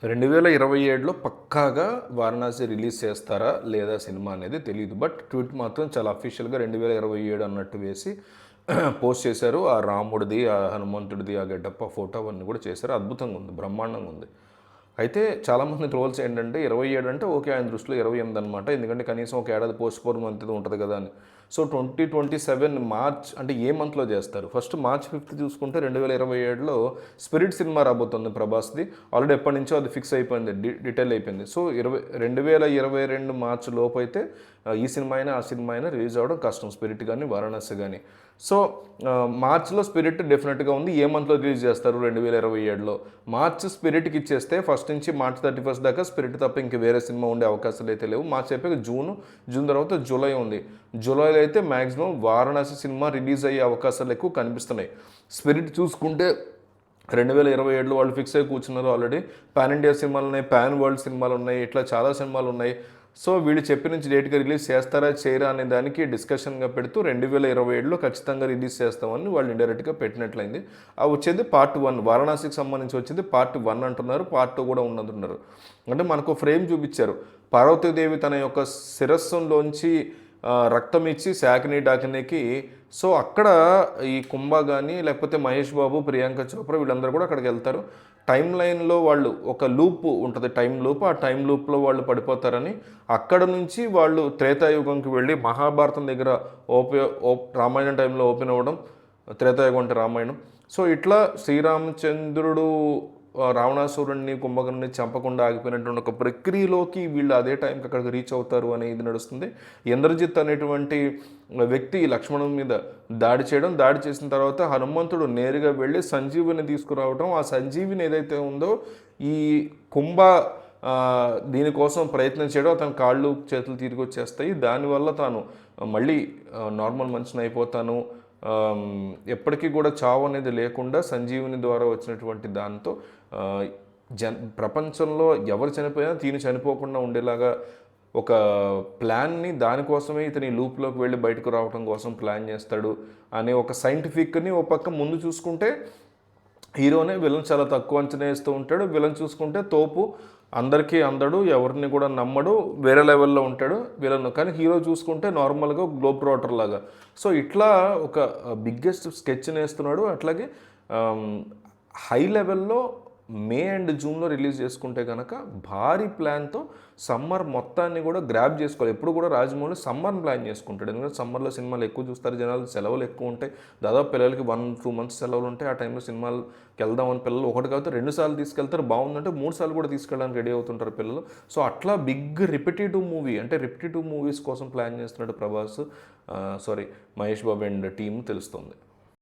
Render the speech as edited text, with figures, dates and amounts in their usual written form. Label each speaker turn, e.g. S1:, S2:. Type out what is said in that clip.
S1: 2027లో పక్కాగా 'వారణాసి' రిలీజ్ చేస్తారా? లేదా సినిమా అనేది తెలీదు. బట్ ట్వీట్ మాత్రం చాలా అఫీషియల్‌గా 2027 అన్నట్టు వేసి పోస్ట్ చేశారు. ఆ రాముడిది, ఆ హనుమంతుడిది, ఆ గెటప్, ఆ ఫోటో అవన్నీ కూడా చేశారు. అద్భుతంగా ఉంది. బ్రహ్మాండంగా ఉంది. అయితే చాలామంది ట్రోల్స్ ఏంటంటే 27 అంటే ఓకే ఆయన దృష్టిలో 28 అనమాట. ఎందుకంటే కనీసం ఒక ఏడాది పోస్ట్‌పోన్ మంత్ది ఉంటది కదా అని. సో 2027 మార్చ్ అంటే ఏ మంత్‌లో చేస్తారు? ఫస్ట్ మార్చ్ 5 చూసుకుంటే 2027లో 'స్పిరిట్' సినిమా రాబోతుంది ప్రభాస్‌ది. ఆల్రెడీ ఎప్పటినుంచో అది ఫిక్స్ అయిపోయింది. డీటెయిల్ అయిపోయింది. సో 2022 మార్చ్ లోపైతే ఈ సినిమా అయినా, ఆ సినిమా అయినా రిలీజ్ అవ్వడం కష్టం. 'స్పిరిట్' గాని, 'వారణాసి' గాని. సో మార్చ్‌లో 'స్పిరిట్' డెఫినెట్‌గా ఉంది. ఏ మంత్‌లో రిలీజ్ చేస్తారు 2027లో? మార్చ్ 'స్పిరిట్‌కి ఇచ్చేస్తే ఫస్ట్ నుంచి మార్చ్ 31 దాకా 'స్పిరిట్' తప్ప ఇంక వేరే సినిమా ఉండే అవకాశాలు అయితే లేవు. మార్చ్ అయిపోయాక జూన్ తర్వాత జూలై ఉంది. జూలైలో అయితే మాక్సిమం 'వారణాసి' సినిమా రిలీజ్ అయ్యే అవకాశాలు ఎక్కువ కనిపిస్తున్నాయి. 'స్పిరిట్' చూసుకుంటే 2027లో వాళ్ళు ఫిక్స్ అయ్యి కూర్చున్నారు ఆల్రెడీ. పాన్ ఇండియా సినిమాలు ఉన్నాయి, పాన్ వరల్డ్ సినిమాలు ఉన్నాయి, ఇట్లా చాలా సినిమాలు ఉన్నాయి. సో వీళ్ళు చెప్పిన నుంచి డేట్‌గా రిలీజ్ చేస్తారా, చేయరా అనే దానికి డిస్కషన్‌గా పెడుతూ 2027లో ఖచ్చితంగా రిలీజ్ చేస్తామని వాళ్ళు ఇండైరెక్ట్‌గా పెట్టినట్లయింది. వచ్చేది పార్ట్ 1 వారణాసికి సంబంధించి వచ్చేది పార్ట్ 1 అంటున్నారు. పార్ట్ 2 కూడా ఉన్నదంటున్నారు. అంటే మనకు ఫ్రేమ్ చూపించారు. పార్వతీదేవి తన యొక్క శిరస్సులోంచి రక్తం ఇచ్చి శాకిని, డాకినికి సో అక్కడ ఈ కుంభ గాని లేకపోతే మహేష్ బాబు, ప్రియాంక చోప్రా వీళ్ళందరూ కూడా అక్కడికి వెళ్తారు. టైమ్ లైన్‌లో వాళ్ళు ఒక లూప్ ఉంటది. Time loop. ఆ టైమ్ లూప్‌లో వాళ్ళు పడిపోతారని అక్కడ నుంచి వాళ్ళు త్రేతాయుగంకి వెళ్ళి మహాభారతం దగ్గర రామాయణం టైంలో ఓపెన్ అవ్వడం. త్రేతాయుగం అంటే రామాయణం. సో ఇట్లా శ్రీరామచంద్రుడు రావణాసురుడిని, కుంభకర్ణుని చంపకుండా ఆగిపోయినటువంటి ఒక ప్రక్రియలోకి వీళ్ళు అదే టైంకి అక్కడికి రీచ్ అవుతారు అనేది ఇది నడుస్తుంది. ఇంద్రజిత్ అనేటువంటి వ్యక్తి లక్ష్మణుని మీద దాడి చేయడం, దాడి చేసిన తర్వాత హనుమంతుడు నేరుగా వెళ్ళి సంజీవిని తీసుకురావడం, ఆ సంజీవిని ఏదైతే ఉందో ఈ కుంభ దీనికోసం ప్రయత్నం చేయడం, అతని కాళ్ళు చేతులు తిరిగి వచ్చేస్తాయి. దానివల్ల తాను మళ్ళీ నార్మల్ మనిషిని అయిపోతాను, ఎప్పటికీ కూడా చావు అనేది లేకుండా సంజీవుని ద్వారా వచ్చినటువంటి దాంతో ప్రపంచంలో ఎవరు చనిపోయినా తిని చనిపోకుండా ఉండేలాగా ఒక ప్లాన్ని దానికోసమే ఇతని లూప్లోకి వెళ్ళి బయటకు రావడం కోసం ప్లాన్ చేస్తాడు అనే ఒక సైంటిఫిక్ని ఒక పక్క ముందు చూసుకుంటే హీరోనే విలన్ చాలా తక్కువ అంచనా వేస్తూ ఉంటాడు. విలన్ చూసుకుంటే తోపు, అందరికీ అందడు, ఎవరిని కూడా నమ్మడు, వేరే లెవెల్లో ఉంటాడు విలన్. కానీ హీరో చూసుకుంటే నార్మల్గా గ్లోబ్ ట్రాటర్ లాగా. సో ఇట్లా ఒక బిగ్గెస్ట్ స్కెచ్ వేస్తున్నాడు. అట్లాగే హై లెవెల్లో మే అండ్ జూన్లో రిలీజ్ చేసుకుంటే కనుక భారీ ప్లాన్తో సమ్మర్ మొత్తాన్ని కూడా గ్రాప్ చేసుకోవాలి. ఎప్పుడు కూడా రాజమౌళి సమ్మర్ని ప్లాన్ చేసుకుంటాడు. ఎందుకంటే సమ్మర్లో సినిమాలు ఎక్కువ చూస్తారు జనాలు, సెలవులు ఎక్కువ ఉంటాయి. దాదాపు పిల్లలకి 1-2 మంత్స్ సెలవులు ఉంటాయి. ఆ టైంలో సినిమాలకి వెళ్దామని పిల్లలు ఒకటి కాకపోతే 2 సార్లు తీసుకెళ్తారు. బాగుందంటే 3 సార్లు కూడా తీసుకెళ్ళడానికి రెడీ అవుతుంటారు పిల్లలు. సో అట్లా బిగ్ రిపిటేటివ్ మూవీ అంటే రిపిటేటివ్ మూవీస్ కోసం ప్లాన్ చేస్తున్నాడు ప్రభాస్, మహేష్ బాబు అండ్ టీమ్ తెలుస్తుంది.